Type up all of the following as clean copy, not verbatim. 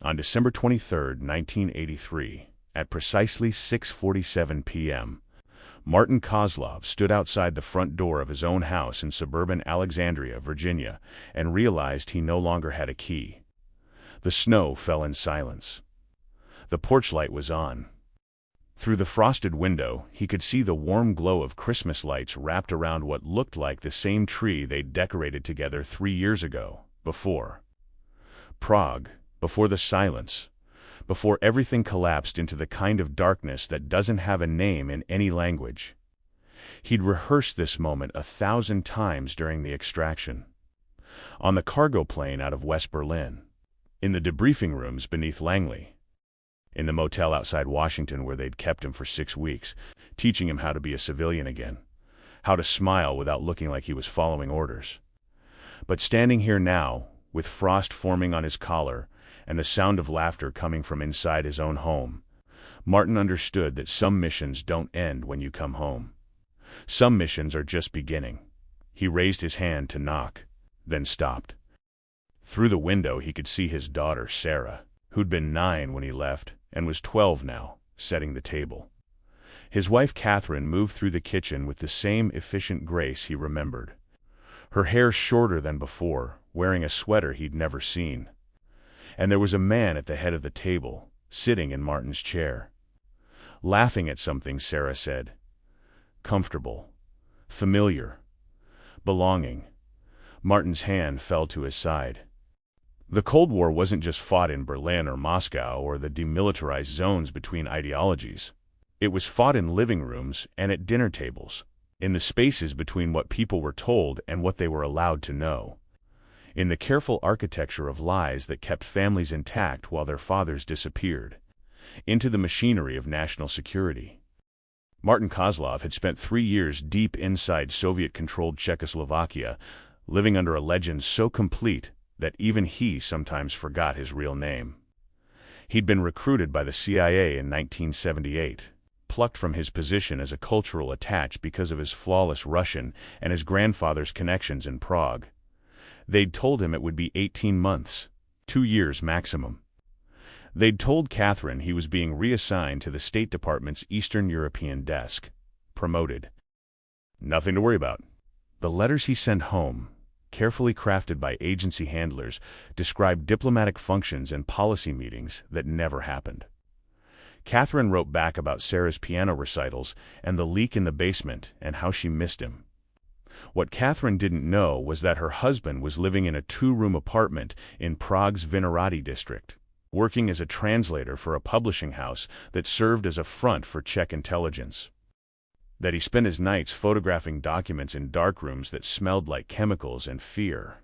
On December 23, 1983, at precisely 6:47 p.m., Martin Kozlov stood outside the front door of his own house in suburban Alexandria, Virginia, and realized he no longer had a key. The snow fell in silence. The porch light was on. Through the frosted window, he could see the warm glow of Christmas lights wrapped around what looked like the same tree they'd decorated together 3 years ago, before Prague, before the silence, before everything collapsed into the kind of darkness that doesn't have a name in any language. He'd rehearsed this moment 1,000 times during the extraction. On the cargo plane out of West Berlin, in the debriefing rooms beneath Langley, in the motel outside Washington where they'd kept him for 6 weeks, teaching him how to be a civilian again, how to smile without looking like he was following orders. But standing here now, with frost forming on his collar and the sound of laughter coming from inside his own home, Martin understood that some missions don't end when you come home. Some missions are just beginning. He raised his hand to knock, then stopped. Through the window he could see his daughter, Sarah, who'd been 9 when he left and was 12 now, setting the table. His wife Catherine moved through the kitchen with the same efficient grace he remembered. Her hair shorter than before, wearing a sweater he'd never seen. And there was a man at the head of the table, sitting in Martin's chair. Laughing at something, Sarah said. Comfortable. Familiar. Belonging. Martin's hand fell to his side. The Cold War wasn't just fought in Berlin or Moscow or the demilitarized zones between ideologies. It was fought in living rooms and at dinner tables, in the spaces between what people were told and what they were allowed to know, in the careful architecture of lies that kept families intact while their fathers disappeared, into the machinery of national security. Martin Kozlov had spent 3 years deep inside Soviet-controlled Czechoslovakia, living under a legend so complete that even he sometimes forgot his real name. He'd been recruited by the CIA in 1978, plucked from his position as a cultural attaché because of his flawless Russian and his grandfather's connections in Prague. They'd told him it would be 18 months, 2 years maximum. They'd told Catherine he was being reassigned to the State Department's Eastern European desk, promoted. Nothing to worry about. The letters he sent home, carefully crafted by agency handlers, described diplomatic functions and policy meetings that never happened. Catherine wrote back about Sarah's piano recitals and the leak in the basement and how she missed him. What Catherine didn't know was that her husband was living in a 2-room apartment in Prague's Vinohrady district, working as a translator for a publishing house that served as a front for Czech intelligence. That he spent his nights photographing documents in dark rooms that smelled like chemicals and fear.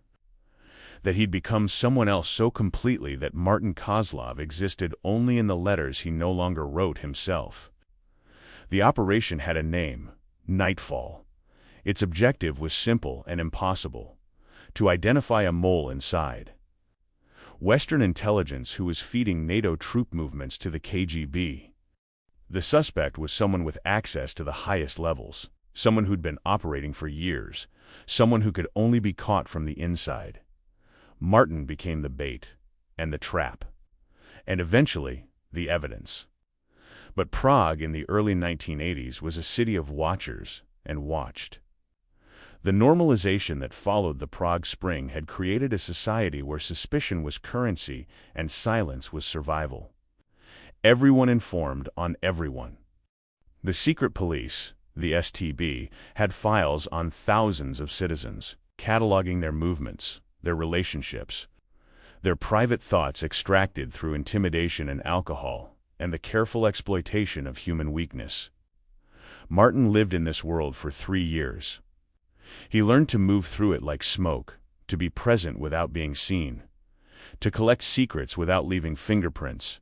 That he'd become someone else so completely that Martin Kozlov existed only in the letters he no longer wrote himself. The operation had a name, Nightfall. Its objective was simple and impossible: to identify a mole inside. Western intelligence who was feeding NATO troop movements to the KGB. The suspect was someone with access to the highest levels, someone who'd been operating for years, someone who could only be caught from the inside. Martin became the bait, and the trap, and eventually the evidence. But Prague in the early 1980s was a city of watchers, and watched. The normalization that followed the Prague Spring had created a society where suspicion was currency and silence was survival. Everyone informed on everyone. The secret police, the STB, had files on thousands of citizens, cataloging their movements, their relationships, their private thoughts extracted through intimidation and alcohol, and the careful exploitation of human weakness. Martin lived in this world for 3 years. He learned to move through it like smoke, to be present without being seen, to collect secrets without leaving fingerprints.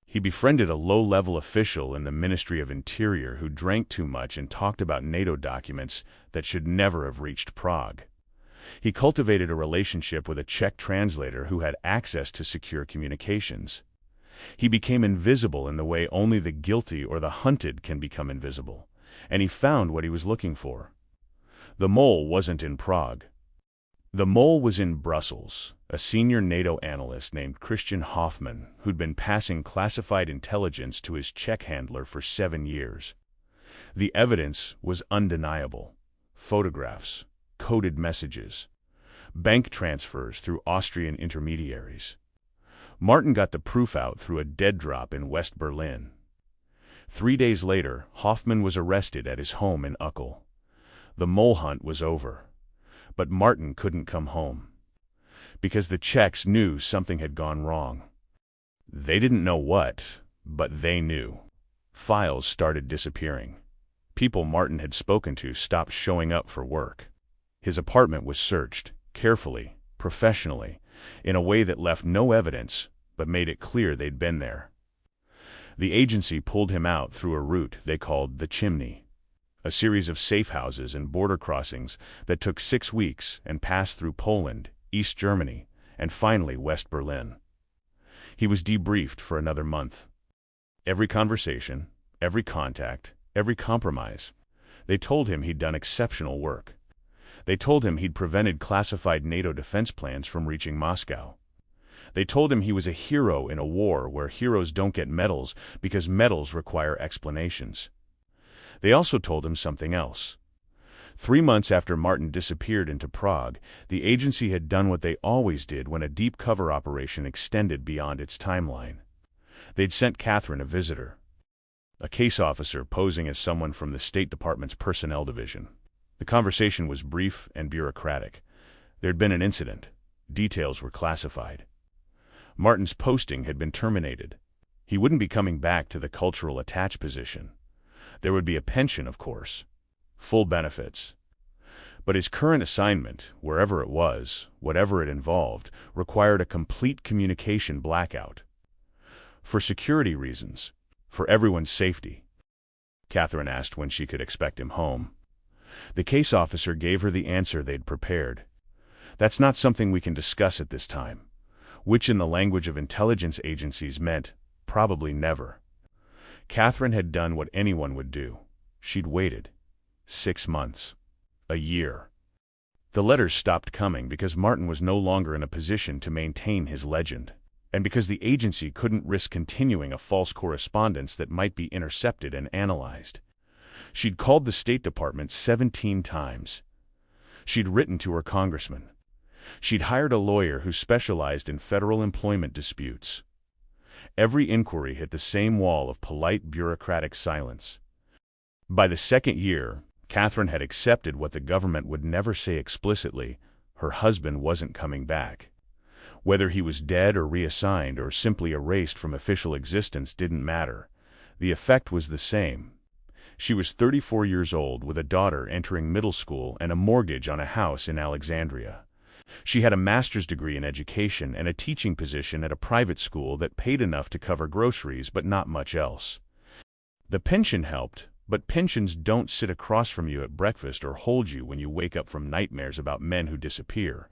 He befriended a low-level official in the Ministry of Interior who drank too much and talked about NATO documents that should never have reached Prague. He cultivated a relationship with a Czech translator who had access to secure communications. He became invisible in the way only the guilty or the hunted can become invisible, and he found what he was looking for. The mole wasn't in Prague. The mole was in Brussels, a senior NATO analyst named Christian Hoffman, who'd been passing classified intelligence to his Czech handler for 7 years. The evidence was undeniable. Photographs, coded messages, bank transfers through Austrian intermediaries. Martin got the proof out through a dead drop in West Berlin. 3 days later, Hoffman was arrested at his home in Uccle. The mole hunt was over. But Martin couldn't come home. Because the Czechs knew something had gone wrong. They didn't know what, but they knew. Files started disappearing. People Martin had spoken to stopped showing up for work. His apartment was searched, carefully, professionally, in a way that left no evidence, but made it clear they'd been there. The agency pulled him out through a route they called the Chimney. A series of safe houses and border crossings that took 6 weeks and passed through Poland, East Germany, and finally West Berlin. He was debriefed for another month. Every conversation, every contact, every compromise. They told him he'd done exceptional work. They told him he'd prevented classified NATO defense plans from reaching Moscow. They told him he was a hero in a war where heroes don't get medals because medals require explanations. They also told him something else. 3 months after Martin disappeared into Prague, the agency had done what they always did when a deep cover operation extended beyond its timeline. They'd sent Catherine a visitor, a case officer posing as someone from the State Department's Personnel Division. The conversation was brief and bureaucratic. There'd been an incident. Details were classified. Martin's posting had been terminated. He wouldn't be coming back to the cultural attached position. There would be a pension, of course, full benefits. But his current assignment, wherever it was, whatever it involved, required a complete communication blackout. For security reasons, for everyone's safety. Catherine asked when she could expect him home. The case officer gave her the answer they'd prepared. That's not something we can discuss at this time, which in the language of intelligence agencies meant probably never. Catherine had done what anyone would do. She'd waited. 6 months. A year. The letters stopped coming because Martin was no longer in a position to maintain his legend, and because the agency couldn't risk continuing a false correspondence that might be intercepted and analyzed. She'd called the State Department 17 times. She'd written to her congressman. She'd hired a lawyer who specialized in federal employment disputes. Every inquiry hit the same wall of polite bureaucratic silence. By the 2nd year, Catherine had accepted what the government would never say explicitly: her husband wasn't coming back. Whether he was dead or reassigned or simply erased from official existence didn't matter. The effect was the same. She was 34 years old with a daughter entering middle school and a mortgage on a house in Alexandria. She had a master's degree in education and a teaching position at a private school that paid enough to cover groceries but not much else. The pension helped, but pensions don't sit across from you at breakfast or hold you when you wake up from nightmares about men who disappear.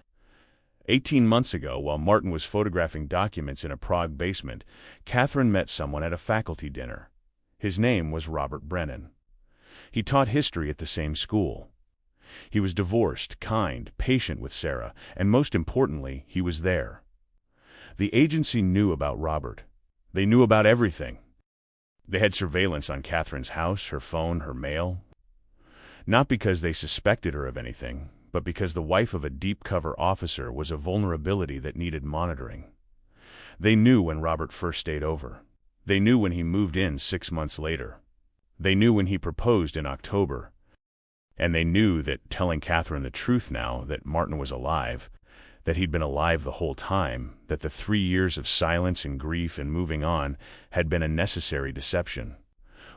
18 months ago, while Martin was photographing documents in a Prague basement, Catherine met someone at a faculty dinner. His name was Robert Brennan. He taught history at the same school. He was divorced, kind, patient with Sarah, and most importantly, he was there. The agency knew about Robert. They knew about everything. They had surveillance on Catherine's house, her phone, her mail. Not because they suspected her of anything, but because the wife of a deep-cover officer was a vulnerability that needed monitoring. They knew when Robert first stayed over. They knew when he moved in 6 months later. They knew when he proposed in October. And they knew that telling Catherine the truth now, that Martin was alive, that he'd been alive the whole time, that the 3 years of silence and grief and moving on had been a necessary deception,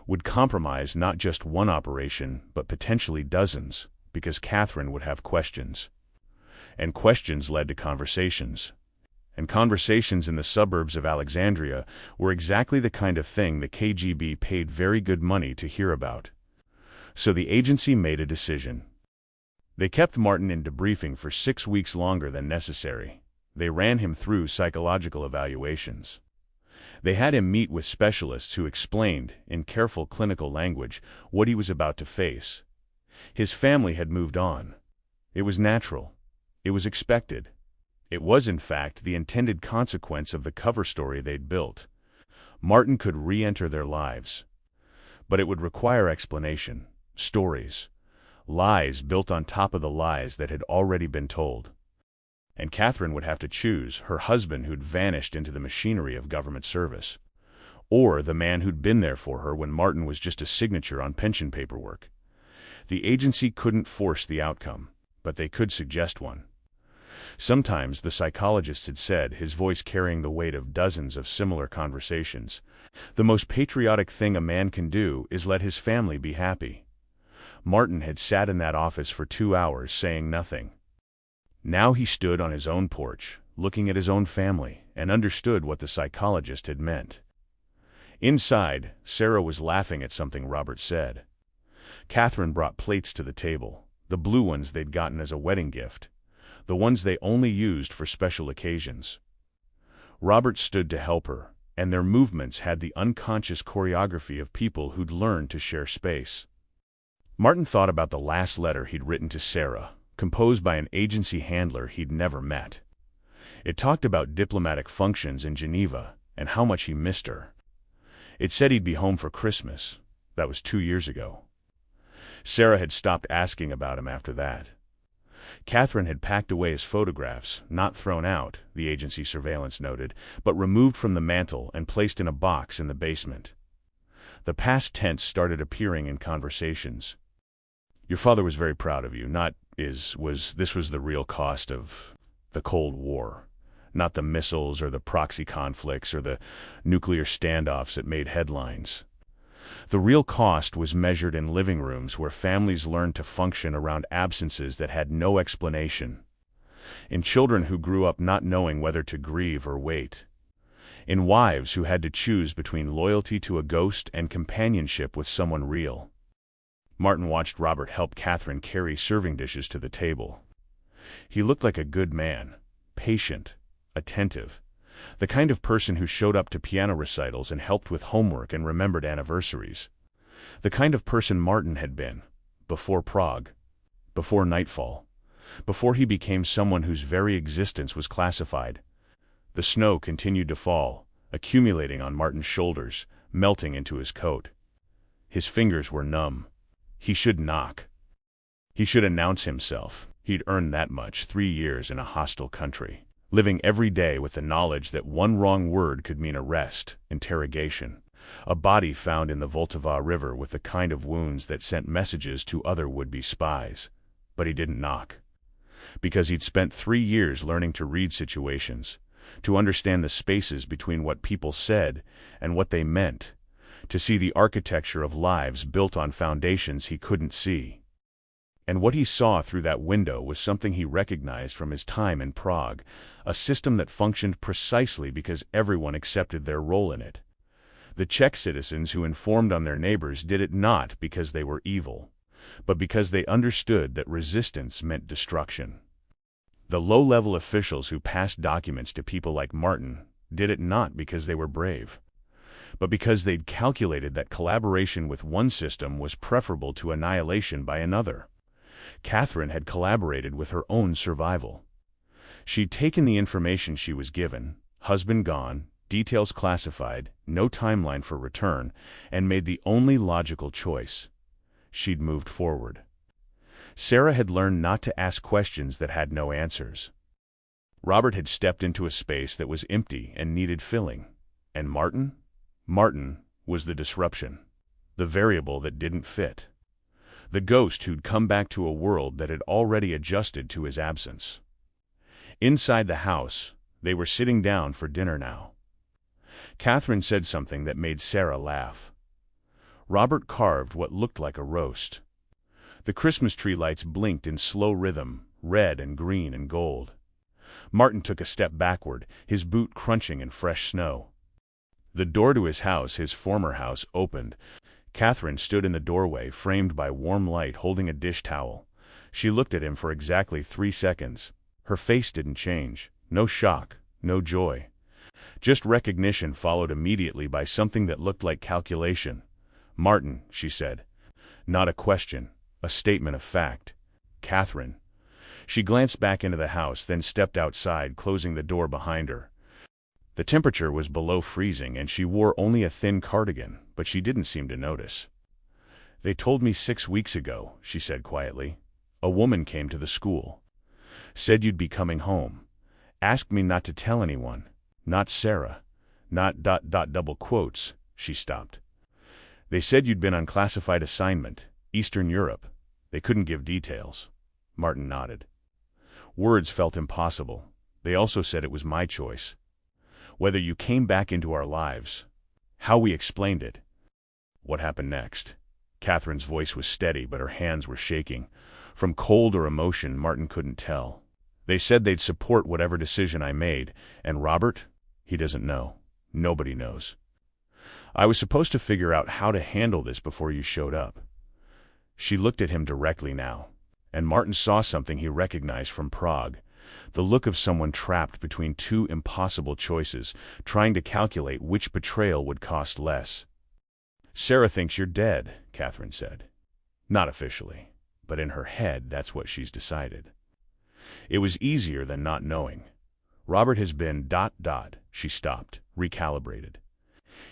would compromise not just one operation, but potentially dozens, because Catherine would have questions. And questions led to conversations. And conversations in the suburbs of Alexandria were exactly the kind of thing the KGB paid very good money to hear about. So the agency made a decision. They kept Martin in debriefing for 6 weeks longer than necessary. They ran him through psychological evaluations. They had him meet with specialists who explained, in careful clinical language, what he was about to face. His family had moved on. It was natural. It was expected. It was, in fact, the intended consequence of the cover story they'd built. Martin could re-enter their lives. But it would require explanation, stories, lies built on top of the lies that had already been told. And Catherine would have to choose her husband who'd vanished into the machinery of government service, or the man who'd been there for her when Martin was just a signature on pension paperwork. The agency couldn't force the outcome, but they could suggest one. Sometimes, the psychologist had said, his voice carrying the weight of dozens of similar conversations, the most patriotic thing a man can do is let his family be happy. Martin had sat in that office for 2 hours saying nothing. Now he stood on his own porch, looking at his own family, and understood what the psychologist had meant. Inside, Sarah was laughing at something Robert said. Catherine brought plates to the table, the blue ones they'd gotten as a wedding gift, the ones they only used for special occasions. Robert stood to help her, and their movements had the unconscious choreography of people who'd learned to share space. Martin thought about the last letter he'd written to Sarah, composed by an agency handler he'd never met. It talked about diplomatic functions in Geneva and how much he missed her. It said he'd be home for Christmas. That was 2 years ago. Sarah had stopped asking about him after that. Catherine had packed away his photographs, not thrown out, the agency surveillance noted, but removed from the mantel and placed in a box in the basement. The past tense started appearing in conversations. Your father was very proud of you, this was the real cost of the Cold War. Not the missiles or the proxy conflicts or the nuclear standoffs that made headlines. The real cost was measured in living rooms where families learned to function around absences that had no explanation. In children who grew up not knowing whether to grieve or wait. In wives who had to choose between loyalty to a ghost and companionship with someone real. Martin watched Robert help Catherine carry serving dishes to the table. He looked like a good man, patient, attentive, the kind of person who showed up to piano recitals and helped with homework and remembered anniversaries. The kind of person Martin had been, before Prague, before nightfall, before he became someone whose very existence was classified. The snow continued to fall, accumulating on Martin's shoulders, melting into his coat. His fingers were numb. He should knock. He should announce himself. He'd earned that much, 3 years in a hostile country, living every day with the knowledge that one wrong word could mean arrest, interrogation, a body found in the Vltava River with the kind of wounds that sent messages to other would-be spies. But he didn't knock. Because he'd spent 3 years learning to read situations, to understand the spaces between what people said and what they meant, to see the architecture of lives built on foundations he couldn't see. And what he saw through that window was something he recognized from his time in Prague, a system that functioned precisely because everyone accepted their role in it. The Czech citizens who informed on their neighbors did it not because they were evil, but because they understood that resistance meant destruction. The low-level officials who passed documents to people like Martin did it not because they were brave, but because they'd calculated that collaboration with one system was preferable to annihilation by another. Catherine had collaborated with her own survival. She'd taken the information she was given, husband gone, details classified, no timeline for return, and made the only logical choice. She'd moved forward. Sarah had learned not to ask questions that had no answers. Robert had stepped into a space that was empty and needed filling. And Martin? Martin was the disruption, the variable that didn't fit. The ghost who'd come back to a world that had already adjusted to his absence. Inside the house, they were sitting down for dinner now. Catherine said something that made Sarah laugh. Robert carved what looked like a roast. The Christmas tree lights blinked in slow rhythm, red and green and gold. Martin took a step backward, his boot crunching in fresh snow. The door to his house, his former house, opened. Catherine stood in the doorway, framed by warm light, holding a dish towel. She looked at him for exactly 3 seconds. Her face didn't change. No shock, no joy. Just recognition, followed immediately by something that looked like calculation. "Martin," she said. Not a question, a statement of fact. "Catherine." She glanced back into the house, then stepped outside, closing the door behind her. The temperature was below freezing, and she wore only a thin cardigan, but she didn't seem to notice. "They told me 6 weeks ago," she said quietly. "A woman came to the school. Said you'd be coming home. Asked me not to tell anyone. Not Sarah. Not ... double quotes." She stopped. "They said you'd been on classified assignment, Eastern Europe. They couldn't give details." Martin nodded. Words felt impossible. "They also said it was my choice. Whether you came back into our lives. How we explained it." "What happened next?" Catherine's voice was steady, but her hands were shaking. From cold or emotion, Martin couldn't tell. "They said they'd support whatever decision I made, and Robert? He doesn't know. Nobody knows. I was supposed to figure out how to handle this before you showed up." She looked at him directly now, and Martin saw something he recognized from Prague, the look of someone trapped between two impossible choices, trying to calculate which betrayal would cost less. "Sarah thinks you're dead," Catherine said. "Not officially, but in her head that's what she's decided." It was easier than not knowing. "Robert has been ... She stopped, recalibrated.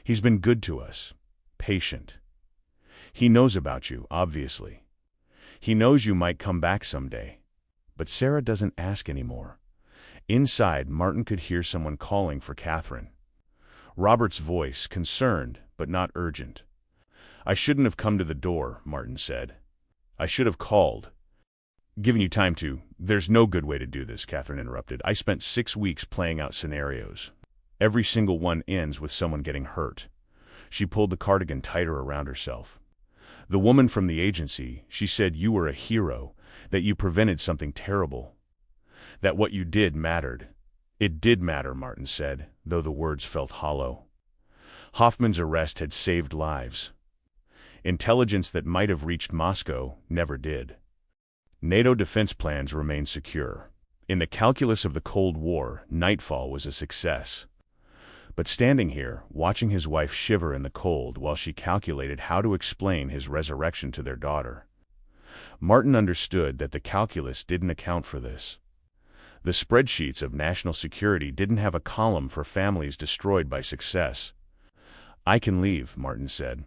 "He's been good to us. Patient. He knows about you, obviously. He knows you might come back someday. But Sarah doesn't ask anymore." Inside, Martin could hear someone calling for Catherine. Robert's voice, concerned, but not urgent. "I shouldn't have come to the door," Martin said. "I should have called. Given you time to—" "There's no good way to do this," Catherine interrupted. "I spent 6 weeks playing out scenarios. Every single one ends with someone getting hurt." She pulled the cardigan tighter around herself. "The woman from the agency, she said you were a hero, that you prevented something terrible. That what you did mattered." "It did matter," Martin said, though the words felt hollow. Hoffman's arrest had saved lives. Intelligence that might have reached Moscow never did. NATO defense plans remained secure. In the calculus of the Cold War, nightfall was a success. But standing here, watching his wife shiver in the cold while she calculated how to explain his resurrection to their daughter, Martin understood that the calculus didn't account for this. The spreadsheets of national security didn't have a column for families destroyed by success. "I can leave," Martin said.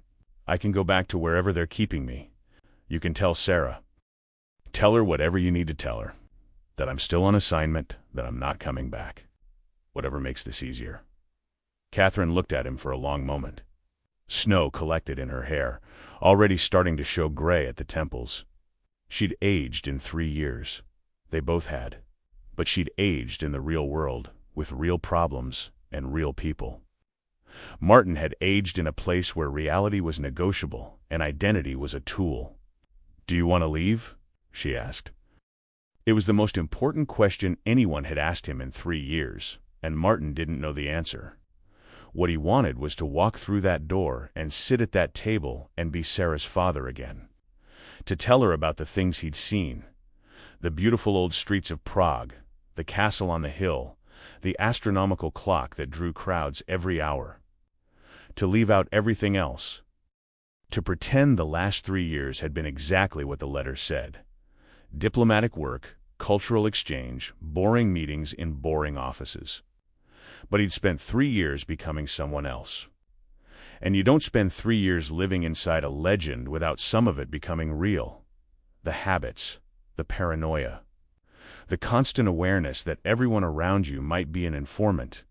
"I can go back to wherever they're keeping me. You can tell Sarah. Tell her whatever you need to tell her. That I'm still on assignment, that I'm not coming back. Whatever makes this easier." Catherine looked at him for a long moment. Snow collected in her hair, already starting to show gray at the temples. She'd aged in 3 years. They both had. But she'd aged in the real world, with real problems and real people. Martin had aged in a place where reality was negotiable and identity was a tool. "Do you want to leave?" she asked. It was the most important question anyone had asked him in 3 years, and Martin didn't know the answer. What he wanted was to walk through that door and sit at that table and be Sarah's father again. To tell her about the things he'd seen. The beautiful old streets of Prague, the castle on the hill, the astronomical clock that drew crowds every hour. To leave out everything else. To pretend the last 3 years had been exactly what the letter said. Diplomatic work, cultural exchange, boring meetings in boring offices. But he'd spent 3 years becoming someone else. And you don't spend 3 years living inside a legend without some of it becoming real. The habits, the paranoia, the constant awareness that everyone around you might be an informant,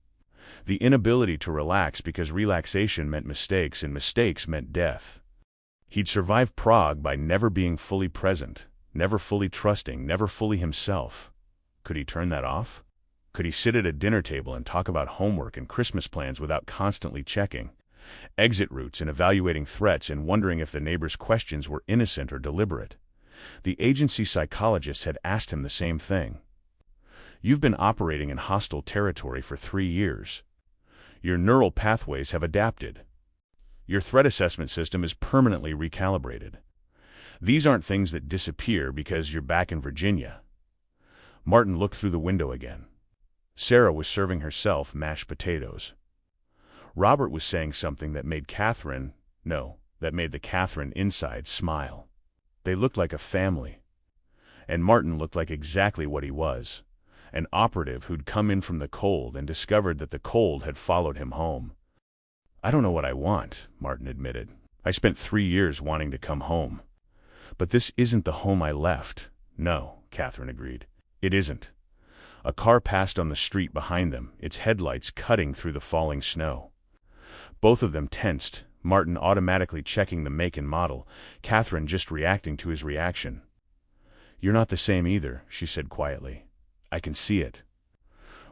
the inability to relax because relaxation meant mistakes and mistakes meant death. He'd survived Prague by never being fully present, never fully trusting, never fully himself. Could he turn that off? Could he sit at a dinner table and talk about homework and Christmas plans without constantly checking exit routes and evaluating threats and wondering if the neighbor's questions were innocent or deliberate? The agency psychologist had asked him the same thing. "You've been operating in hostile territory for 3 years. Your neural pathways have adapted. Your threat assessment system is permanently recalibrated. These aren't things that disappear because you're back in Virginia." Martin looked through the window again. Sarah was serving herself mashed potatoes. Robert was saying something that made the Catherine inside smile. They looked like a family. and Martin looked like exactly what he was, an operative who'd come in from the cold and discovered that the cold had followed him home. "I don't know what I want," Martin admitted. "I spent 3 years wanting to come home. But this isn't the home I left." "No," Catherine agreed. "It isn't." A car passed on the street behind them, its headlights cutting through the falling snow. Both of them tensed, Martin automatically checking the make and model, Catherine just reacting to his reaction. "You're not the same either," she said quietly. "I can see it.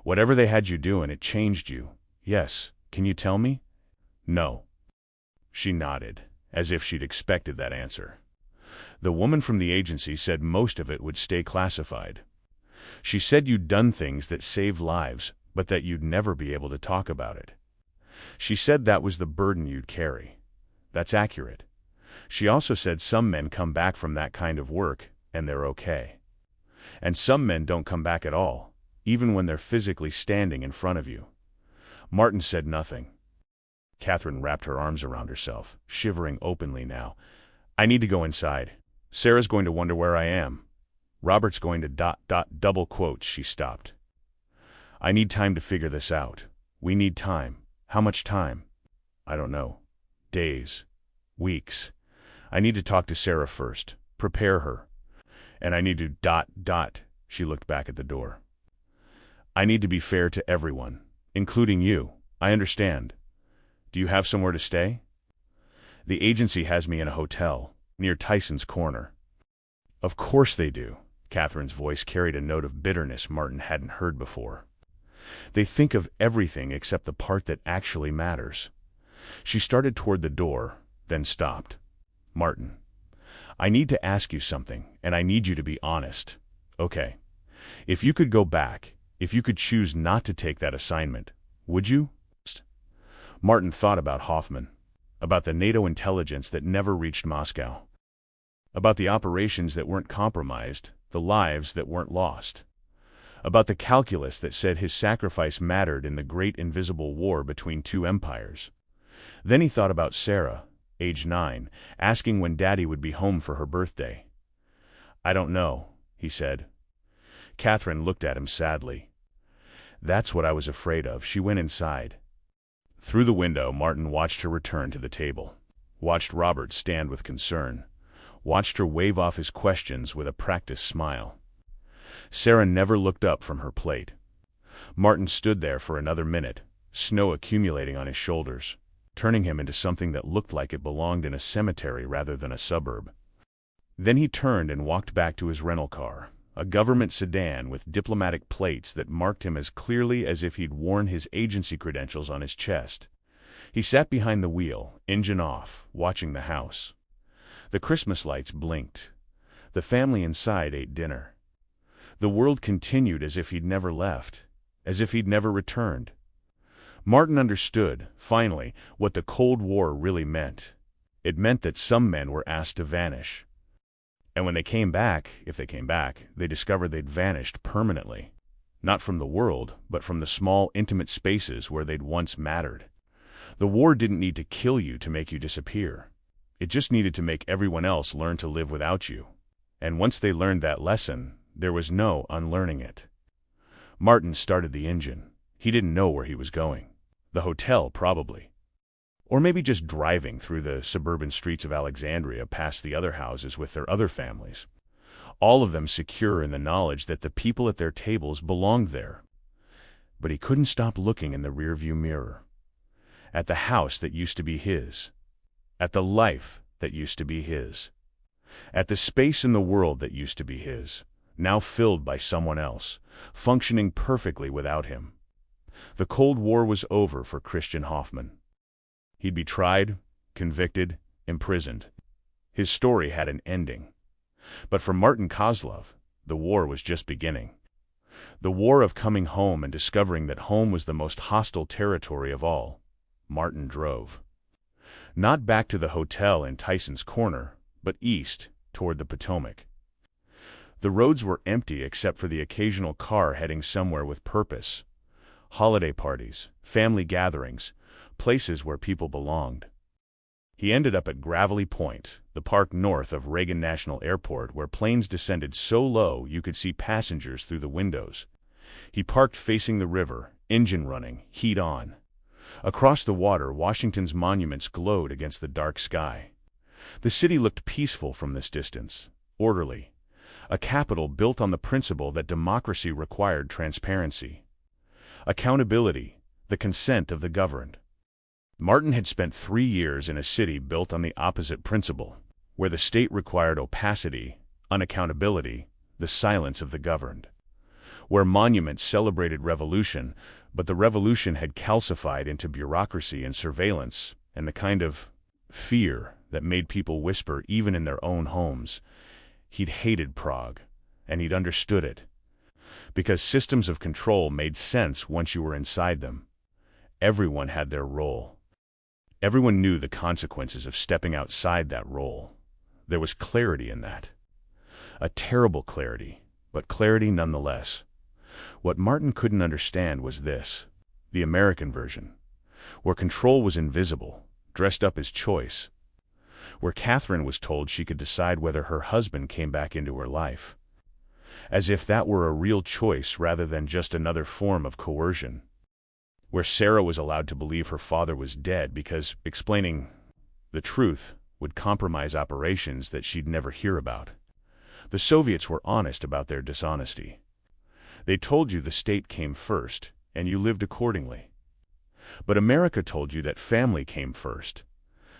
Whatever they had you doing, it changed you. Yes. Can you tell me?" "No." She nodded, as if she'd expected that answer. The woman from the agency said most of it would stay classified. She said you'd done things that saved lives, but that you'd never be able to talk about it. She said that was the burden you'd carry. That's accurate. She also said some men come back from that kind of work, and they're okay. And some men don't come back at all, even when they're physically standing in front of you. Martin said nothing. Catherine wrapped her arms around herself, shivering openly now. "I need to go inside. Sarah's going to wonder where I am. Robert's going to ... double quotes." She stopped. "I need time to figure this out. We need time. How much time?" "I don't know. Days. Weeks. I need to talk to Sarah first. Prepare her. And I need to ... She looked back at the door. "I need to be fair to everyone, including you. I understand. Do you have somewhere to stay?" "The agency has me in a hotel, near Tyson's Corner." "Of course they do." Catherine's voice carried a note of bitterness Martin hadn't heard before. "They think of everything except the part that actually matters." She started toward the door, then stopped. "Martin, I need to ask you something, and I need you to be honest. Okay. If you could go back, if you could choose not to take that assignment, would you?" Martin thought about Hoffman, about the NATO intelligence that never reached Moscow, about the operations that weren't compromised, the lives that weren't lost, about the calculus that said his sacrifice mattered in the great invisible war between two empires. Then he thought about Sarah, age 9, asking when Daddy would be home for her birthday. "I don't know," he said. Catherine looked at him sadly. "That's what I was afraid of." She went inside. Through the window, Martin watched her return to the table, watched Robert stand with concern, watched her wave off his questions with a practiced smile. Sarah never looked up from her plate. Martin stood there for another minute, snow accumulating on his shoulders, turning him into something that looked like it belonged in a cemetery rather than a suburb. Then he turned and walked back to his rental car, a government sedan with diplomatic plates that marked him as clearly as if he'd worn his agency credentials on his chest. He sat behind the wheel, engine off, watching the house. The Christmas lights blinked. The family inside ate dinner. The world continued as if he'd never left, as if he'd never returned. Martin understood, finally, what the Cold War really meant. It meant that some men were asked to vanish. And when they came back, if they came back, they discovered they'd vanished permanently. Not from the world, but from the small, intimate spaces where they'd once mattered. The war didn't need to kill you to make you disappear. It just needed to make everyone else learn to live without you. And once they learned that lesson, there was no unlearning it. Martin started the engine. He didn't know where he was going. The hotel, probably. Or maybe just driving through the suburban streets of Alexandria past the other houses with their other families. All of them secure in the knowledge that the people at their tables belonged there. But he couldn't stop looking in the rearview mirror. At the house that used to be his. At the life that used to be his. At the space in the world that used to be his, now filled by someone else, functioning perfectly without him. The Cold War was over for Christian Hoffman. He'd be tried, convicted, imprisoned. His story had an ending. But for Martin Kozlov, the war was just beginning. The war of coming home and discovering that home was the most hostile territory of all. Martin drove. Not back to the hotel in Tyson's Corner, but east, toward the Potomac. The roads were empty except for the occasional car heading somewhere with purpose. Holiday parties, family gatherings, places where people belonged. He ended up at Gravelly Point, the park north of Reagan National Airport, where planes descended so low you could see passengers through the windows. He parked facing the river, engine running, heat on. Across the water, Washington's monuments glowed against the dark sky. The city looked peaceful from this distance, orderly. A capital built on the principle that democracy required transparency, accountability, the consent of the governed. Martin had spent 3 years in a city built on the opposite principle, where the state required opacity, unaccountability, the silence of the governed. Where monuments celebrated revolution, but the revolution had calcified into bureaucracy and surveillance, and the kind of fear that made people whisper even in their own homes. He'd hated Prague, and he'd understood it. Because systems of control made sense once you were inside them. Everyone had their role. Everyone knew the consequences of stepping outside that role. There was clarity in that. A terrible clarity, but clarity nonetheless. What Martin couldn't understand was this, the American version, where control was invisible, dressed up as choice, where Catherine was told she could decide whether her husband came back into her life, as if that were a real choice rather than just another form of coercion, where Sarah was allowed to believe her father was dead because explaining the truth would compromise operations that she'd never hear about. The Soviets were honest about their dishonesty. They told you the state came first, and you lived accordingly. But America told you that family came first,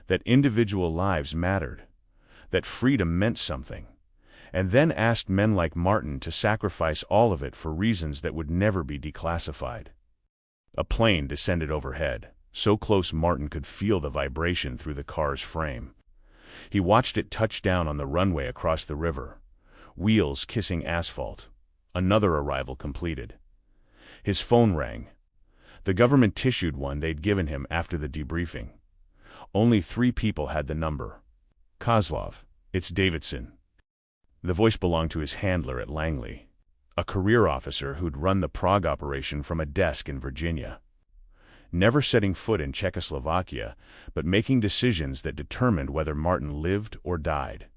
that individual lives mattered, that freedom meant something, and then asked men like Martin to sacrifice all of it for reasons that would never be declassified. A plane descended overhead, so close Martin could feel the vibration through the car's frame. He watched it touch down on the runway across the river, wheels kissing asphalt. Another arrival completed. His phone rang. The government issued one they'd given him after the debriefing. Only 3 people had the number. Kozlov, it's Davidson. The voice belonged to his handler at Langley, a career officer who'd run the Prague operation from a desk in Virginia. Never setting foot in Czechoslovakia, but making decisions that determined whether Martin lived or died.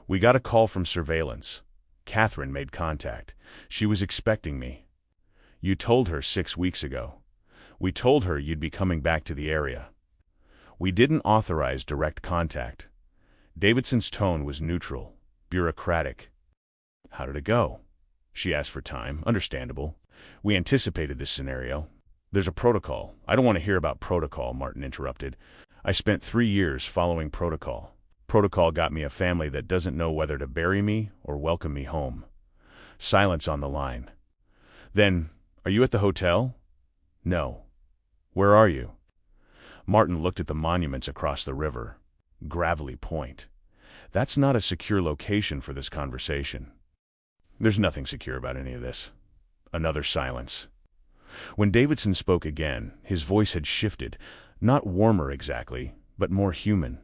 We got a call from surveillance. Catherine made contact. She was expecting me. You told her 6 weeks ago. We told her you'd be coming back to the area. We didn't authorize direct contact. Davidson's tone was neutral, bureaucratic. How did it go? She asked for time. Understandable. We anticipated this scenario. There's a protocol. I don't want to hear about protocol, Martin interrupted. I spent 3 years following protocol. Protocol got me a family that doesn't know whether to bury me or welcome me home. Silence on the line. Then, are you at the hotel? No. Where are you? Martin looked at the monuments across the river. Gravelly Point. That's not a secure location for this conversation. There's nothing secure about any of this. Another silence. When Davidson spoke again, his voice had shifted, not warmer exactly, but more human.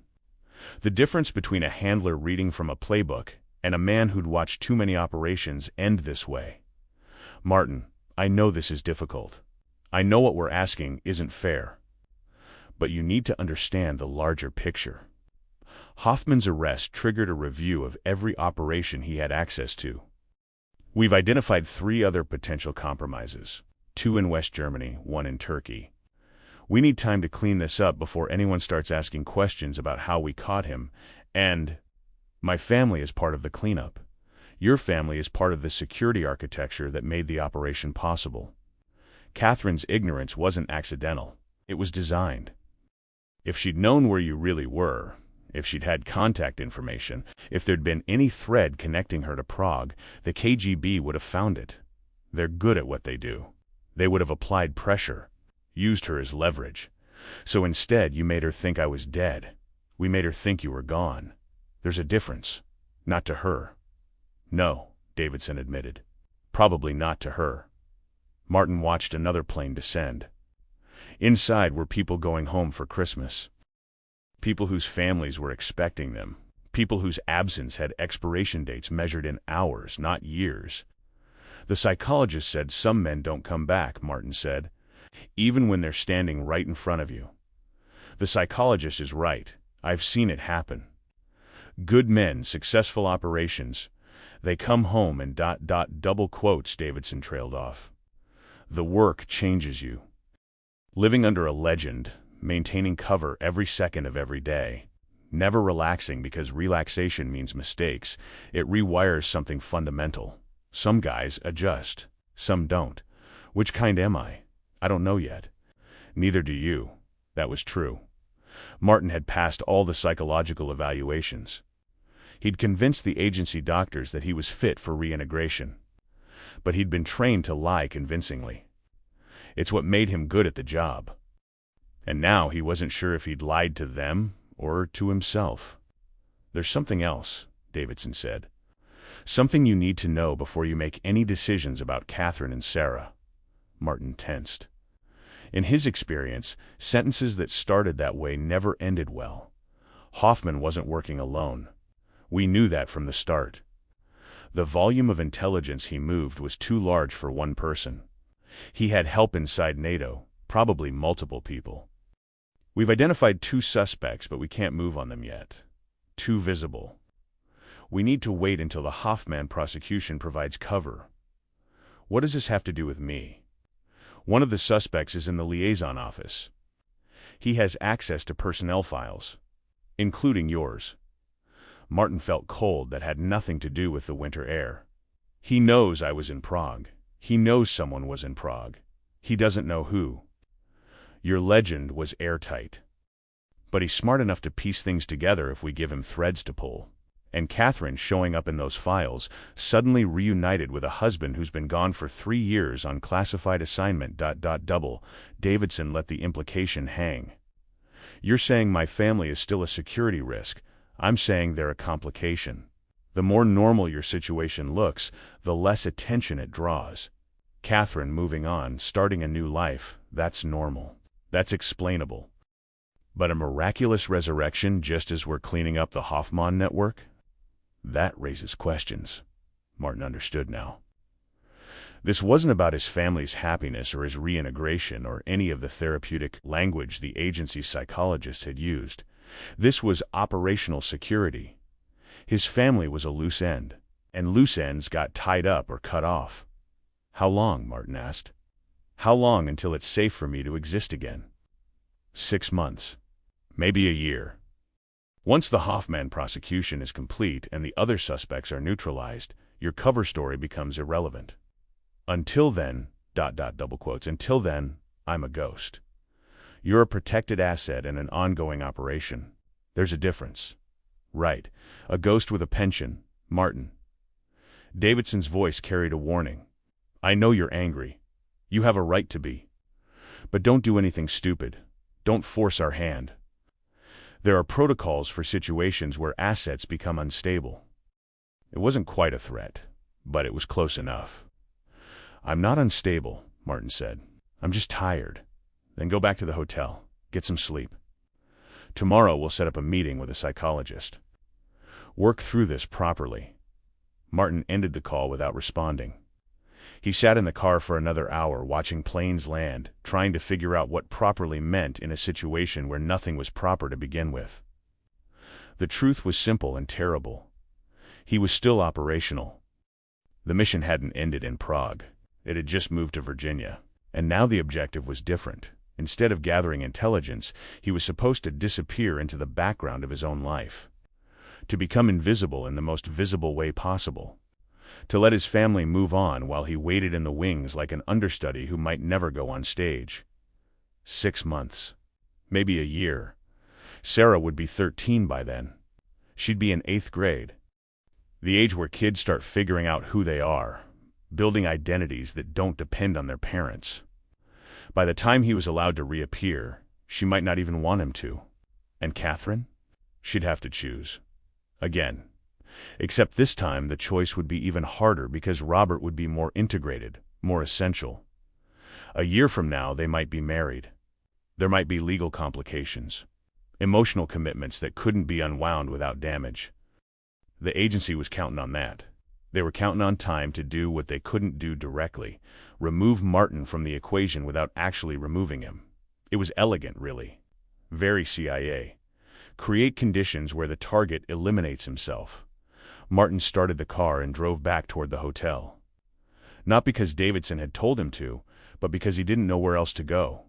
The difference between a handler reading from a playbook and a man who'd watched too many operations end this way. Martin, I know this is difficult. I know what we're asking isn't fair. But you need to understand the larger picture. Hoffman's arrest triggered a review of every operation he had access to. We've identified 3 other potential compromises, 2 in West Germany, 1 in Turkey. We need time to clean this up before anyone starts asking questions about how we caught him, and my family is part of the cleanup. Your family is part of the security architecture that made the operation possible. Catherine's ignorance wasn't accidental. It was designed. If she'd known where you really were, if she'd had contact information, if there'd been any thread connecting her to Prague, the KGB would have found it. They're good at what they do. They would have applied pressure. Used her as leverage. So instead, you made her think I was dead. We made her think you were gone. There's a difference. Not to her. No, Davidson admitted. Probably not to her. Martin watched another plane descend. Inside were people going home for Christmas. People whose families were expecting them. People whose absence had expiration dates measured in hours, not years. The psychologist said some men don't come back, Martin said. Even when they're standing right in front of you. The psychologist is right. I've seen it happen. Good men, successful operations. They come home and ... double quotes, Davidson trailed off. The work changes you. Living under a legend, maintaining cover every second of every day, never relaxing because relaxation means mistakes, it rewires something fundamental. Some guys adjust, some don't. Which kind am I? I don't know yet. Neither do you. That was true. Martin had passed all the psychological evaluations. He'd convinced the agency doctors that he was fit for reintegration. But he'd been trained to lie convincingly. It's what made him good at the job. And now he wasn't sure if he'd lied to them or to himself. There's something else, Davidson said. Something you need to know before you make any decisions about Catherine and Sarah. Martin tensed. In his experience, sentences that started that way never ended well. Hoffman wasn't working alone. We knew that from the start. The volume of intelligence he moved was too large for one person. He had help inside NATO, probably multiple people. We've identified 2 suspects, but we can't move on them yet. Too visible. We need to wait until the Hoffman prosecution provides cover. What does this have to do with me? One of the suspects is in the liaison office. He has access to personnel files, including yours. Martin felt cold that had nothing to do with the winter air. He knows I was in Prague. He knows someone was in Prague. He doesn't know who. Your legend was airtight. But he's smart enough to piece things together if we give him threads to pull. And Catherine showing up in those files, suddenly reunited with a husband who's been gone for 3 years on classified assignment ... double. Davidson let the implication hang. You're saying my family is still a security risk. I'm saying they're a complication. The more normal your situation looks, the less attention it draws. Catherine moving on, starting a new life, that's normal. That's explainable. But a miraculous resurrection just as we're cleaning up the Hoffman network? That raises questions. Martin understood now. This wasn't about his family's happiness or his reintegration or any of the therapeutic language the agency psychologist had used. This was operational security. His family was a loose end, and loose ends got tied up or cut off. How long, Martin asked. How long until it's safe for me to exist again? 6 months. Maybe a year. Once the Hoffman prosecution is complete and the other suspects are neutralized, your cover story becomes irrelevant. Until then, ... double quotes, until then, I'm a ghost. You're a protected asset in an ongoing operation. There's a difference. Right. A ghost with a pension, Martin. Davidson's voice carried a warning. I know you're angry. You have a right to be. But don't do anything stupid. Don't force our hand. There are protocols for situations where assets become unstable. It wasn't quite a threat, but it was close enough. I'm not unstable, Martin said. I'm just tired. Then go back to the hotel. Get some sleep. Tomorrow we'll set up a meeting with a psychologist. Work through this properly. Martin ended the call without responding. He sat in the car for another hour watching planes land, trying to figure out what properly meant in a situation where nothing was proper to begin with. The truth was simple and terrible. He was still operational. The mission hadn't ended in Prague. It had just moved to Virginia. And now the objective was different. Instead of gathering intelligence, he was supposed to disappear into the background of his own life. To become invisible in the most visible way possible. To let his family move on while he waited in the wings like an understudy who might never go on stage. 6 months. Maybe a year. Sarah would be 13 by then. She'd be in 8th grade. The age where kids start figuring out who they are, building identities that don't depend on their parents. By the time he was allowed to reappear, she might not even want him to. And Catherine? She'd have to choose. Again. Except this time the choice would be even harder because Robert would be more integrated, more essential. A year from now they might be married. There might be legal complications. Emotional commitments that couldn't be unwound without damage. The agency was counting on that. They were counting on time to do what they couldn't do directly, remove Martin from the equation without actually removing him. It was elegant, really. Very CIA. Create conditions where the target eliminates himself. Martin started the car and drove back toward the hotel. Not because Davidson had told him to, but because he didn't know where else to go.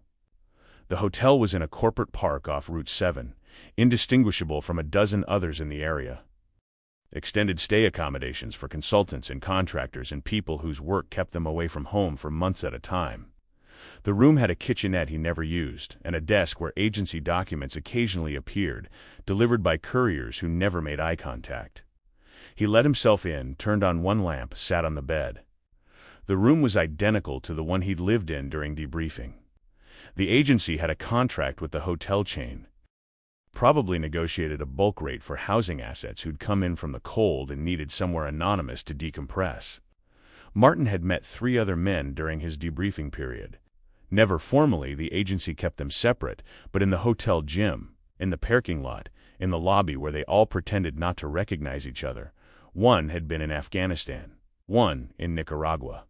The hotel was in a corporate park off Route 7, indistinguishable from a dozen others in the area. Extended stay accommodations for consultants and contractors and people whose work kept them away from home for months at a time. The room had a kitchenette he never used, and a desk where agency documents occasionally appeared, delivered by couriers who never made eye contact. He let himself in, turned on one lamp, sat on the bed. The room was identical to the one he'd lived in during debriefing. The agency had a contract with the hotel chain. Probably negotiated a bulk rate for housing assets who'd come in from the cold and needed somewhere anonymous to decompress. Martin had met 3 other men during his debriefing period. Never formally, the agency kept them separate, but in the hotel gym, in the parking lot, in the lobby where they all pretended not to recognize each other. One had been in Afghanistan, one in Nicaragua.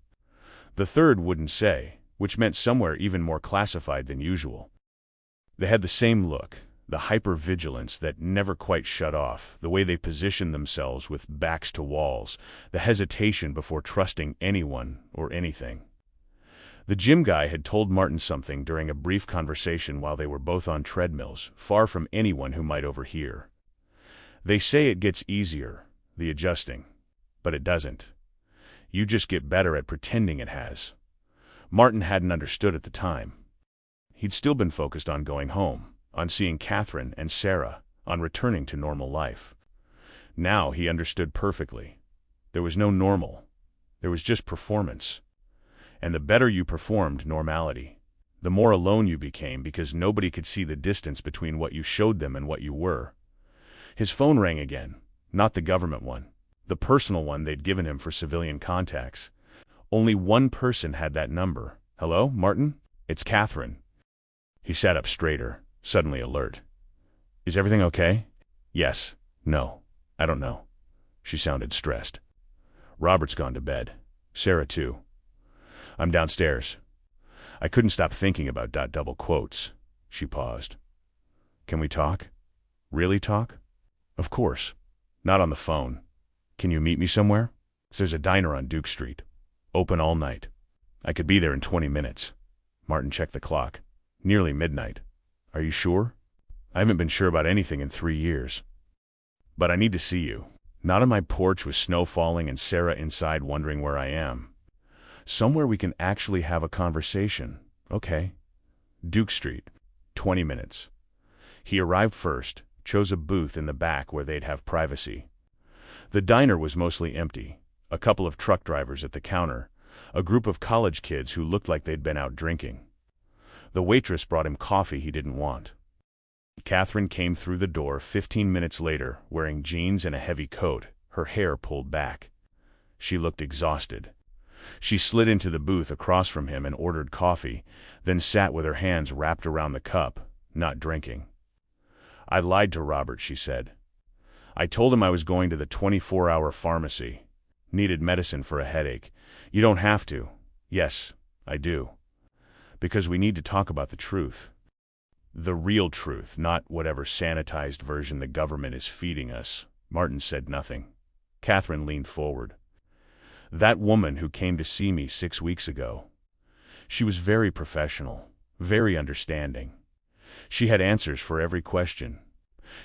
The third wouldn't say, which meant somewhere even more classified than usual. They had the same look, the hyper-vigilance that never quite shut off, the way they positioned themselves with backs to walls, the hesitation before trusting anyone or anything. The gym guy had told Martin something during a brief conversation while they were both on treadmills, far from anyone who might overhear. They say it gets easier, the adjusting, but it doesn't. You just get better at pretending it has. Martin hadn't understood at the time. He'd still been focused on going home, on seeing Catherine and Sarah, on returning to normal life. Now he understood perfectly. There was no normal. There was just performance. And the better you performed normality, the more alone you became because nobody could see the distance between what you showed them and what you were. His phone rang again, not the government one, the personal one they'd given him for civilian contacts. Only one person had that number. Hello, Martin? It's Catherine. He sat up straighter, suddenly alert. Is everything okay? Yes. No. I don't know. She sounded stressed. Robert's gone to bed. Sarah too. I'm downstairs. I couldn't stop thinking about ... double quotes. She paused. Can we talk? Really talk? Of course. Not on the phone. Can you meet me somewhere? There's a diner on Duke Street. Open all night. I could be there in 20 minutes. Martin checked the clock. Nearly midnight. Are you sure? I haven't been sure about anything in 3 years. But I need to see you. Not on my porch with snow falling and Sarah inside wondering where I am. Somewhere we can actually have a conversation. Okay. Duke Street. 20 minutes. He arrived first, chose a booth in the back where they'd have privacy. The diner was mostly empty. A couple of truck drivers at the counter, a group of college kids who looked like they'd been out drinking. The waitress brought him coffee he didn't want. Catherine came through the door 15 minutes later, wearing jeans and a heavy coat, her hair pulled back. She looked exhausted. She slid into the booth across from him and ordered coffee, then sat with her hands wrapped around the cup, not drinking. I lied to Robert, she said. I told him I was going to the 24-hour pharmacy. Needed medicine for a headache. You don't have to. Yes, I do. Because we need to talk about the truth. The real truth, not whatever sanitized version the government is feeding us. Martin said nothing. Catherine leaned forward. That woman who came to see me 6 weeks ago. She was very professional, very understanding. She had answers for every question.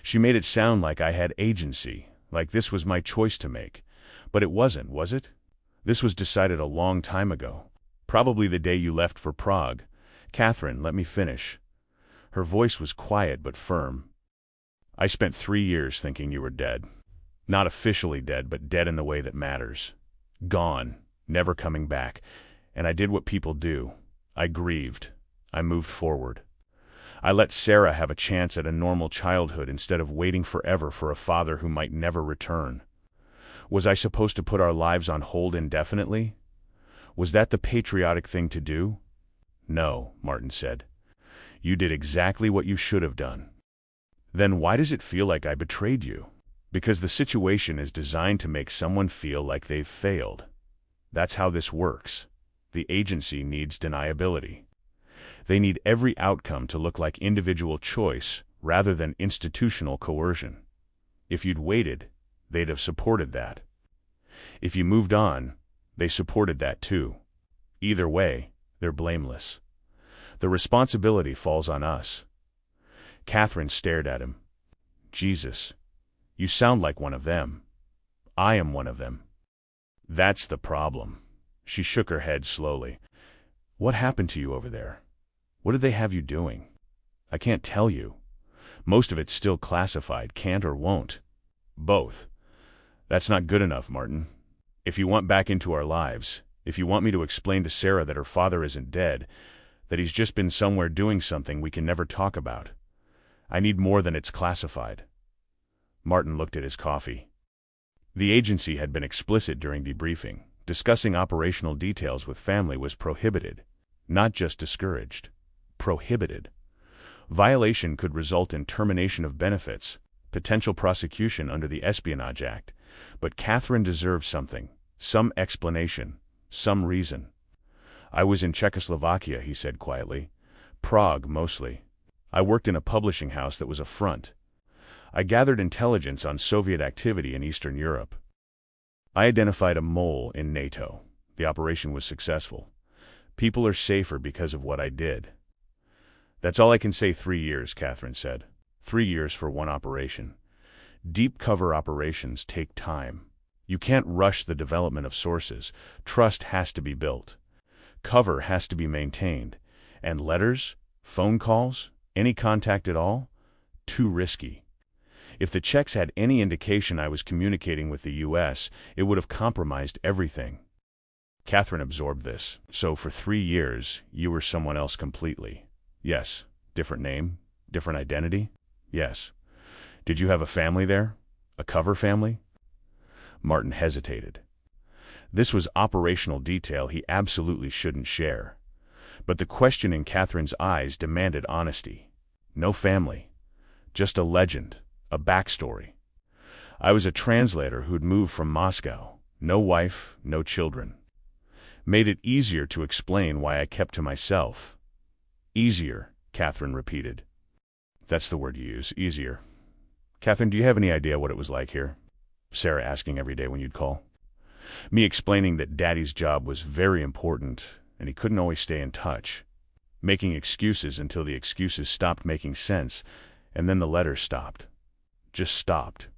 She made it sound like I had agency, like this was my choice to make. But it wasn't, was it? This was decided a long time ago. Probably the day you left for Prague. Catherine, let me finish. Her voice was quiet but firm. I spent 3 years thinking you were dead. Not officially dead, but dead in the way that matters. Gone, never coming back. And I did what people do. I grieved. I moved forward. I let Sarah have a chance at a normal childhood instead of waiting forever for a father who might never return. Was I supposed to put our lives on hold indefinitely? Was that the patriotic thing to do? No, Martin said. You did exactly what you should have done. Then why does it feel like I betrayed you? Because the situation is designed to make someone feel like they've failed. That's how this works. The agency needs deniability. They need every outcome to look like individual choice rather than institutional coercion. If you'd waited, they'd have supported that. If you moved on, they supported that too. Either way, they're blameless. The responsibility falls on us. Catherine stared at him. Jesus, you sound like one of them. I am one of them. That's the problem. She shook her head slowly. What happened to you over there? What did they have you doing? I can't tell you. Most of it's still classified, can't or won't. Both. That's not good enough, Martin. If you want back into our lives, if you want me to explain to Sarah that her father isn't dead, that he's just been somewhere doing something we can never talk about, I need more than it's classified. Martin looked at his coffee. The agency had been explicit during debriefing. Discussing operational details with family was prohibited, not just discouraged. Prohibited. Violation could result in termination of benefits, potential prosecution under the Espionage Act, but Catherine deserved something, some explanation, some reason. I was in Czechoslovakia, he said quietly. Prague, mostly. I worked in a publishing house that was a front. I gathered intelligence on Soviet activity in Eastern Europe. I identified a mole in NATO. The operation was successful. People are safer because of what I did. That's all I can say. 3 years, Catherine said. 3 years for one operation. Deep cover operations take time. You can't rush the development of sources. Trust has to be built. Cover has to be maintained. And letters, phone calls, any contact at all? Too risky. If the Czechs had any indication I was communicating with the U.S., it would have compromised everything. Catherine absorbed this. So for 3 years, you were someone else completely. Yes. Different name? Different identity? Yes. Did you have a family there? A cover family? Martin hesitated. This was operational detail he absolutely shouldn't share. But the question in Catherine's eyes demanded honesty. No family. Just a legend. A backstory. I was a translator who'd moved from Moscow. No wife, no children. Made it easier to explain why I kept to myself. Easier, Catherine repeated. That's the word you use, easier. Catherine, do you have any idea what it was like here? Sarah asking every day when you'd call. Me explaining that Daddy's job was very important and he couldn't always stay in touch. Making excuses until the excuses stopped making sense, and then the letters stopped. Just stopped.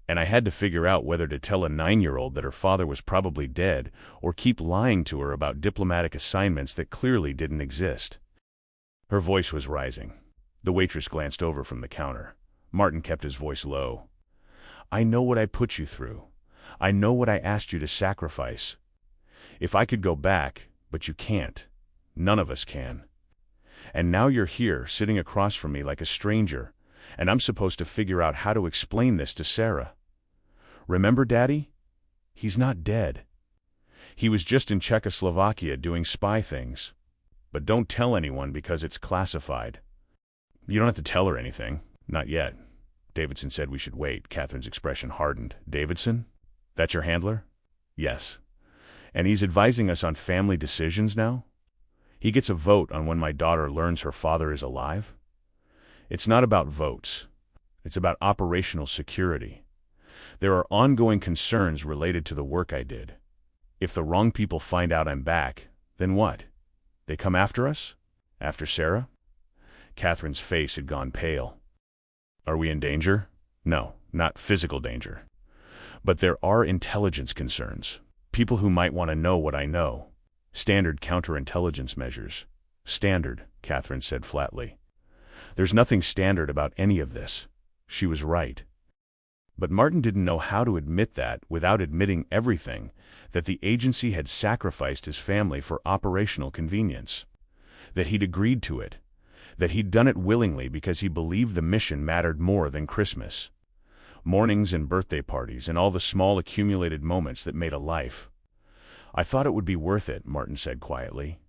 And I had to figure out whether to tell a 9-year-old that her father was probably dead or keep lying to her about diplomatic assignments that clearly didn't exist. Her voice was rising. The waitress glanced over from the counter. Martin kept his voice low. I know what I put you through. I know what I asked you to sacrifice. If I could go back, but you can't. None of us can. And now you're here, sitting across from me like a stranger, and I'm supposed to figure out how to explain this to Sarah. Remember, Daddy? He's not dead. He was just in Czechoslovakia doing spy things. But don't tell anyone because it's classified. You don't have to tell her anything. Not yet. Davidson said we should wait. Catherine's expression hardened. Davidson? That's your handler? Yes. And he's advising us on family decisions now? He gets a vote on when my daughter learns her father is alive? It's not about votes. It's about operational security. There are ongoing concerns related to the work I did. If the wrong people find out I'm back, then what? They come after us? After Sarah? Catherine's face had gone pale. Are we in danger? No, not physical danger. But there are intelligence concerns. People who might want to know what I know. Standard counterintelligence measures. Standard, Catherine said flatly. There's nothing standard about any of this. She was right. But Martin didn't know how to admit that without admitting everything, that the agency had sacrificed his family for operational convenience. That he'd agreed to it. That he'd done it willingly because he believed the mission mattered more than Christmas. Mornings and birthday parties and all the small accumulated moments that made a life. I thought it would be worth it, Martin said quietly.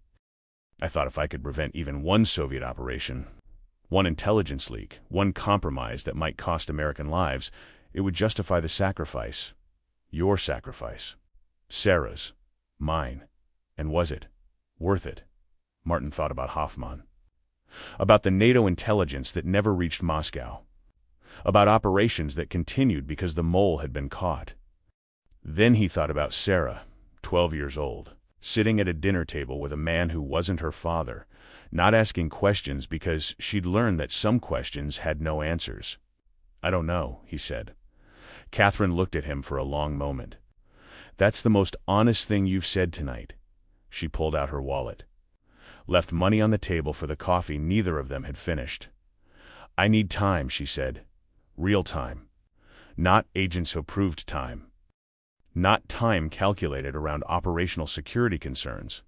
I thought if I could prevent even one Soviet operation, one intelligence leak, one compromise that might cost American lives, it would justify the sacrifice. Your sacrifice. Sarah's. Mine. And was it worth it? Martin thought about Hoffman. About the NATO intelligence that never reached Moscow. About operations that continued because the mole had been caught. Then he thought about Sarah, 12 years old, sitting at a dinner table with a man who wasn't her father, not asking questions because she'd learned that some questions had no answers. "I don't know," he said. Catherine looked at him for a long moment. "That's the most honest thing you've said tonight." She pulled out her wallet. Left money on the table for the coffee neither of them had finished. "I need time," she said. "Real time. Not agents-approved time. Not time calculated around operational security concerns.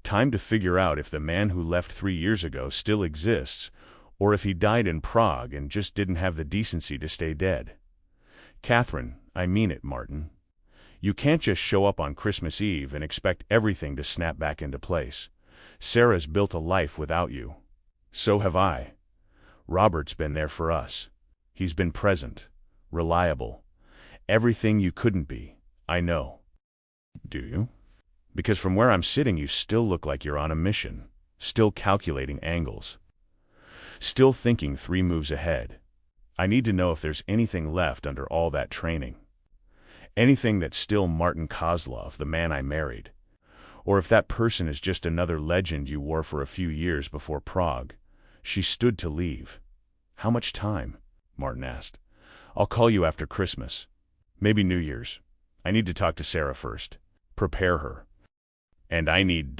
Time to figure out if the man who left 3 years ago still exists, or if he died in Prague and just didn't have the decency to stay dead. Catherine, I mean it, Martin. You can't just show up on Christmas Eve and expect everything to snap back into place. Sarah's built a life without you. So have I. Robert's been there for us. He's been present, reliable. Everything you couldn't be, I know." "Do you?" "Because from where I'm sitting you still look like you're on a mission, still calculating angles. Still thinking 3 moves ahead. I need to know if there's anything left under all that training. Anything that's still Martin Kozlov, the man I married. Or if that person is just another legend you wore for a few years before Prague. She stood to leave." "How much time?" Martin asked. "I'll call you after Christmas. Maybe New Year's. I need to talk to Sarah first. Prepare her. And I need ...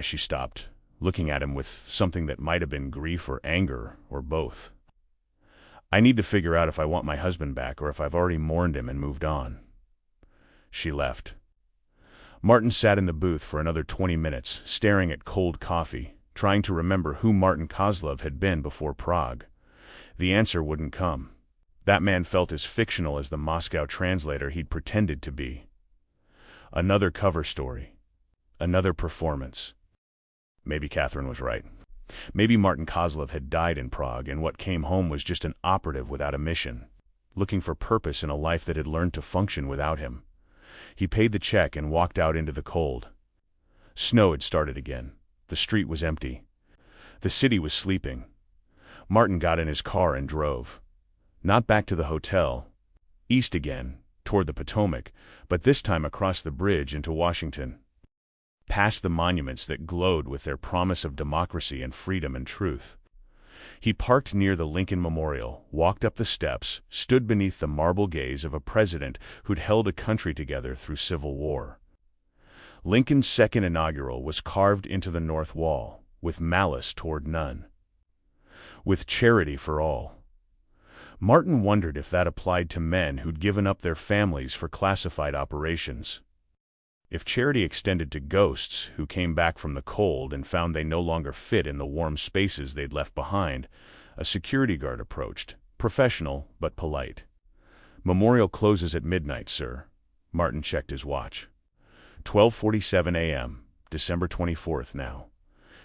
She stopped, looking at him with something that might have been grief or anger, or both. "I need to figure out if I want my husband back or if I've already mourned him and moved on." She left. Martin sat in the booth for another 20 minutes, staring at cold coffee, trying to remember who Martin Kozlov had been before Prague. The answer wouldn't come. That man felt as fictional as the Moscow translator he'd pretended to be. Another cover story. Another performance. Maybe Catherine was right. Maybe Martin Kozlov had died in Prague and what came home was just an operative without a mission, looking for purpose in a life that had learned to function without him. He paid the check and walked out into the cold. Snow had started again. The street was empty. The city was sleeping. Martin got in his car and drove. Not back to the hotel. East again, toward the Potomac, but this time across the bridge into Washington. Past the monuments that glowed with their promise of democracy and freedom and truth. He parked near the Lincoln Memorial, walked up the steps, stood beneath the marble gaze of a president who'd held a country together through Civil War. Lincoln's second inaugural was carved into the north wall, with malice toward none. With charity for all. Martin wondered if that applied to men who'd given up their families for classified operations. If charity extended to ghosts who came back from the cold and found they no longer fit in the warm spaces they'd left behind, a security guard approached, professional but polite. "Memorial closes at midnight, sir." Martin checked his watch. 12:47 a.m., December 24th now.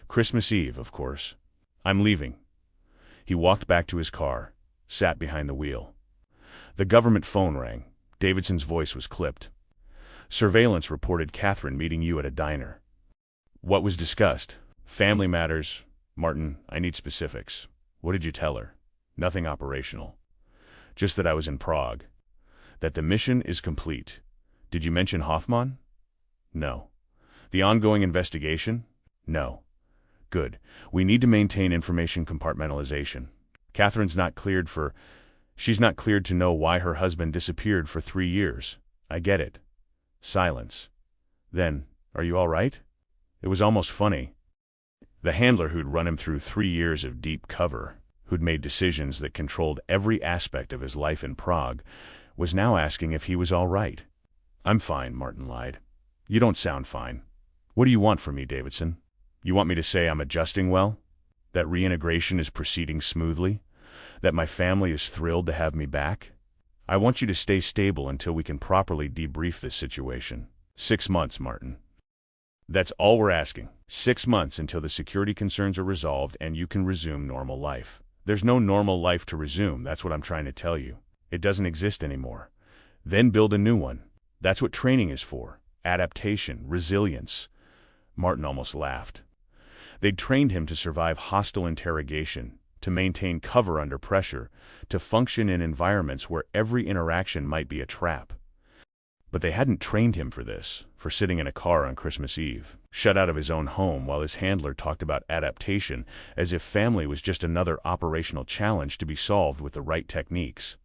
Christmas Eve, of course. "I'm leaving." He walked back to his car, sat behind the wheel. The government phone rang. Davidson's voice was clipped. "Surveillance reported Catherine meeting you at a diner." "What was discussed?" "Family matters." "Martin, I need specifics." "What did you tell her?" "Nothing operational. Just that I was in Prague. That the mission is complete." "Did you mention Hoffman?" "No." "The ongoing investigation?" "No." "Good. We need to maintain information compartmentalization. Catherine's not cleared for... She's not cleared to know why her husband disappeared for 3 years. I get it." Silence. Then, "Are you all right?" It was almost funny. The handler who'd run him through 3 years of deep cover, who'd made decisions that controlled every aspect of his life in Prague, was now asking if he was all right. "I'm fine," Martin lied. "You don't sound fine. What do you want from me, Davidson? You want me to say I'm adjusting well? That reintegration is proceeding smoothly? That my family is thrilled to have me back? I want you to stay stable until we can properly debrief this situation. 6 months, Martin. That's all we're asking. 6 months until the security concerns are resolved and you can resume normal life. There's no normal life to resume, that's what I'm trying to tell you. It doesn't exist anymore. Then build a new one. That's what training is for. Adaptation, resilience." Martin almost laughed. They'd trained him to survive hostile interrogation, to maintain cover under pressure, to function in environments where every interaction might be a trap. But they hadn't trained him for this, for sitting in a car on Christmas Eve, shut out of his own home while his handler talked about adaptation as if family was just another operational challenge to be solved with the right techniques.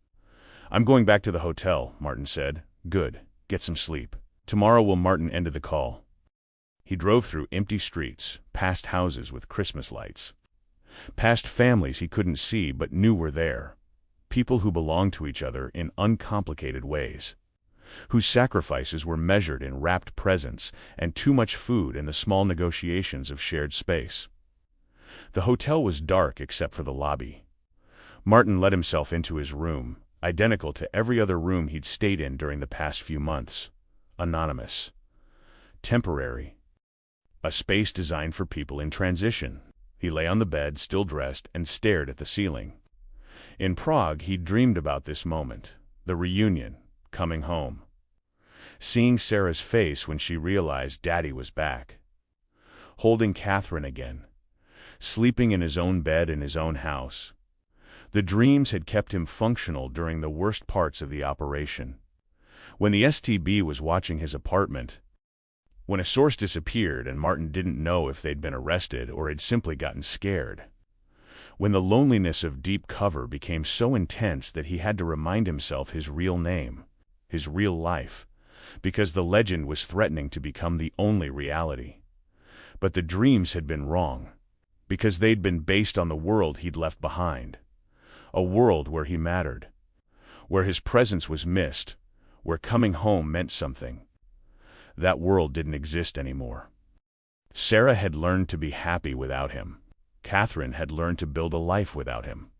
"I'm going back to the hotel," Martin said. "Good. Get some sleep. Tomorrow will." Martin ended the call. He drove through empty streets, past houses with Christmas lights, past families he couldn't see but knew were there, people who belonged to each other in uncomplicated ways, whose sacrifices were measured in wrapped presents and too much food and the small negotiations of shared space. The hotel was dark except for the lobby. Martin let himself into his room, identical to every other room he'd stayed in during the past few months. Anonymous. Temporary. A space designed for people in transition. He lay on the bed, still dressed, and stared at the ceiling. In Prague, he'd dreamed about this moment, the reunion, coming home. Seeing Sarah's face when she realized Daddy was back. Holding Catherine again. Sleeping in his own bed in his own house. The dreams had kept him functional during the worst parts of the operation. When the STB was watching his apartment, when a source disappeared and Martin didn't know if they'd been arrested or had simply gotten scared. When the loneliness of deep cover became so intense that he had to remind himself his real name, his real life, because the legend was threatening to become the only reality. But the dreams had been wrong, because they'd been based on the world he'd left behind. A world where he mattered, where his presence was missed, where coming home meant something. That world didn't exist anymore. Sarah had learned to be happy without him. Catherine had learned to build a life without him.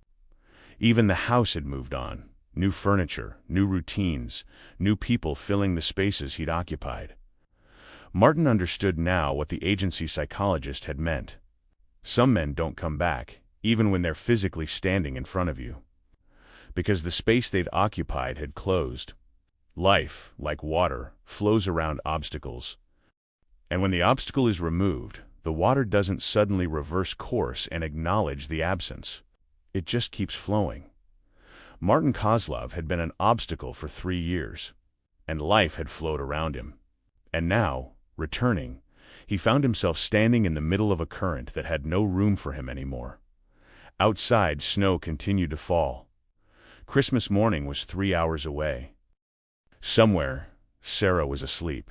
Even the house had moved on. New furniture, new routines, new people filling the spaces he'd occupied. Martin understood now what the agency psychologist had meant. Some men don't come back, even when they're physically standing in front of you, because the space they'd occupied had closed. Life, like water, flows around obstacles. And when the obstacle is removed, the water doesn't suddenly reverse course and acknowledge the absence. It just keeps flowing. Martin Kozlov had been an obstacle for 3 years, and life had flowed around him. And now, returning, he found himself standing in the middle of a current that had no room for him anymore. Outside, snow continued to fall. Christmas morning was 3 hours away. Somewhere, Sarah was asleep,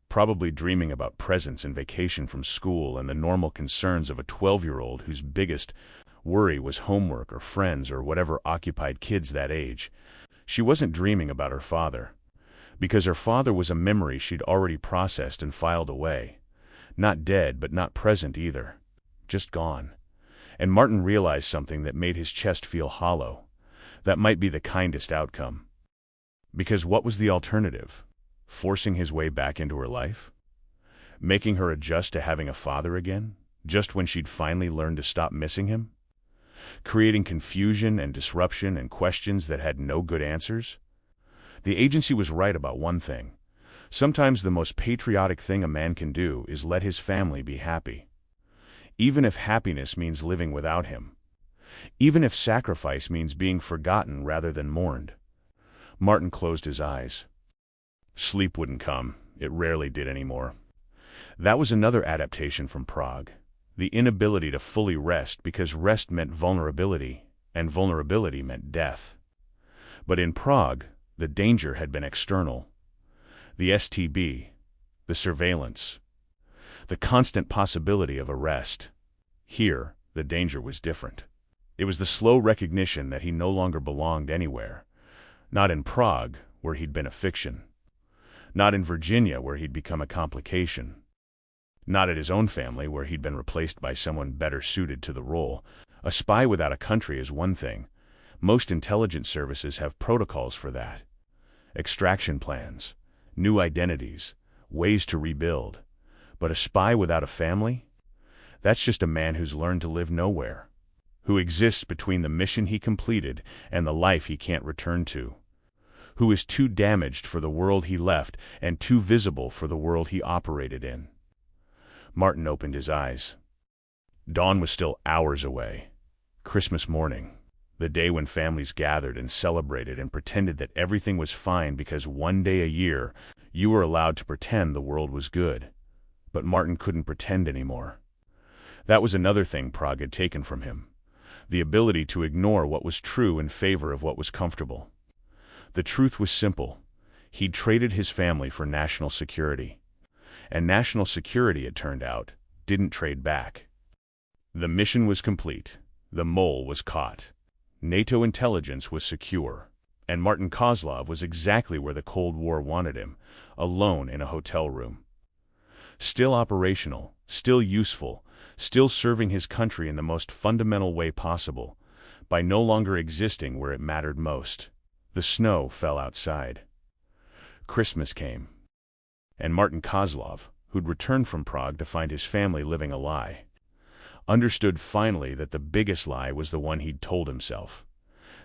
probably dreaming about presents and vacation from school and the normal concerns of a 12-year-old whose biggest worry was homework or friends or whatever occupied kids that age. She wasn't dreaming about her father, because her father was a memory she'd already processed and filed away. Not dead, but not present either. Just gone. And Martin realized something that made his chest feel hollow. That might be the kindest outcome. Because what was the alternative? Forcing his way back into her life? Making her adjust to having a father again, just when she'd finally learned to stop missing him? Creating confusion and disruption and questions that had no good answers? The agency was right about one thing. Sometimes the most patriotic thing a man can do is let his family be happy. Even if happiness means living without him. Even if sacrifice means being forgotten rather than mourned. Martin closed his eyes. Sleep wouldn't come. It rarely did anymore. That was another adaptation from Prague. The inability to fully rest because rest meant vulnerability, and vulnerability meant death. But in Prague, the danger had been external. The STB, the surveillance, the constant possibility of arrest. Here, the danger was different. It was the slow recognition that he no longer belonged anywhere. Not in Prague, where he'd been a fiction. Not in Virginia, where he'd become a complication. Not at his own family, where he'd been replaced by someone better suited to the role. A spy without a country is one thing. Most intelligence services have protocols for that. Extraction plans, new identities, ways to rebuild. But a spy without a family? That's just a man who's learned to live nowhere. Who exists between the mission he completed and the life he can't return to. Who is too damaged for the world he left and too visible for the world he operated in. Martin opened his eyes. Dawn was still hours away. Christmas morning, the day when families gathered and celebrated and pretended that everything was fine because one day a year you were allowed to pretend the world was good. But Martin couldn't pretend anymore. That was another thing Prague had taken from him: the ability to ignore what was true in favor of what was comfortable. The truth was simple. He'd traded his family for national security. And national security, it turned out, didn't trade back. The mission was complete. The mole was caught. NATO intelligence was secure. And Martin Kozlov was exactly where the Cold War wanted him, alone in a hotel room. Still operational, still useful, still serving his country in the most fundamental way possible, by no longer existing where it mattered most. The snow fell outside. Christmas came. And Martin Kozlov, who'd returned from Prague to find his family living a lie, understood finally that the biggest lie was the one he'd told himself: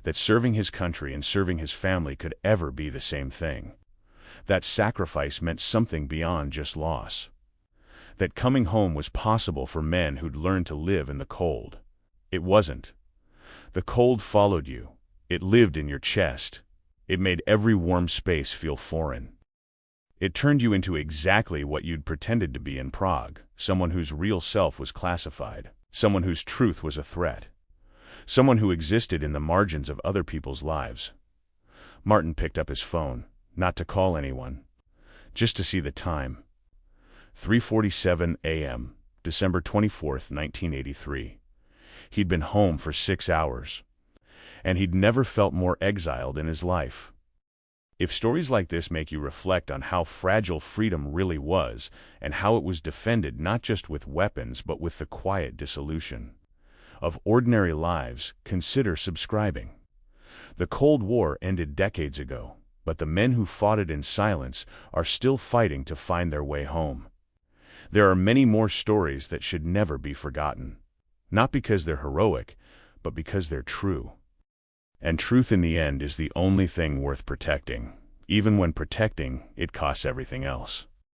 that serving his country and serving his family could ever be the same thing. That sacrifice meant something beyond just loss. That coming home was possible for men who'd learned to live in the cold. It wasn't. The cold followed you. It lived in your chest. It made every warm space feel foreign. It turned you into exactly what you'd pretended to be in Prague: someone whose real self was classified, someone whose truth was a threat, someone who existed in the margins of other people's lives. Martin picked up his phone, not to call anyone, just to see the time. 3:47 a.m., December 24th, 1983. He'd been home for 6 hours, and he'd never felt more exiled in his life. If stories like this make you reflect on how fragile freedom really was, and how it was defended not just with weapons but with the quiet dissolution of ordinary lives, consider subscribing. The Cold War ended decades ago, but the men who fought it in silence are still fighting to find their way home. There are many more stories that should never be forgotten, not because they're heroic, but because they're true. And truth in the end is the only thing worth protecting, even when protecting it costs everything else.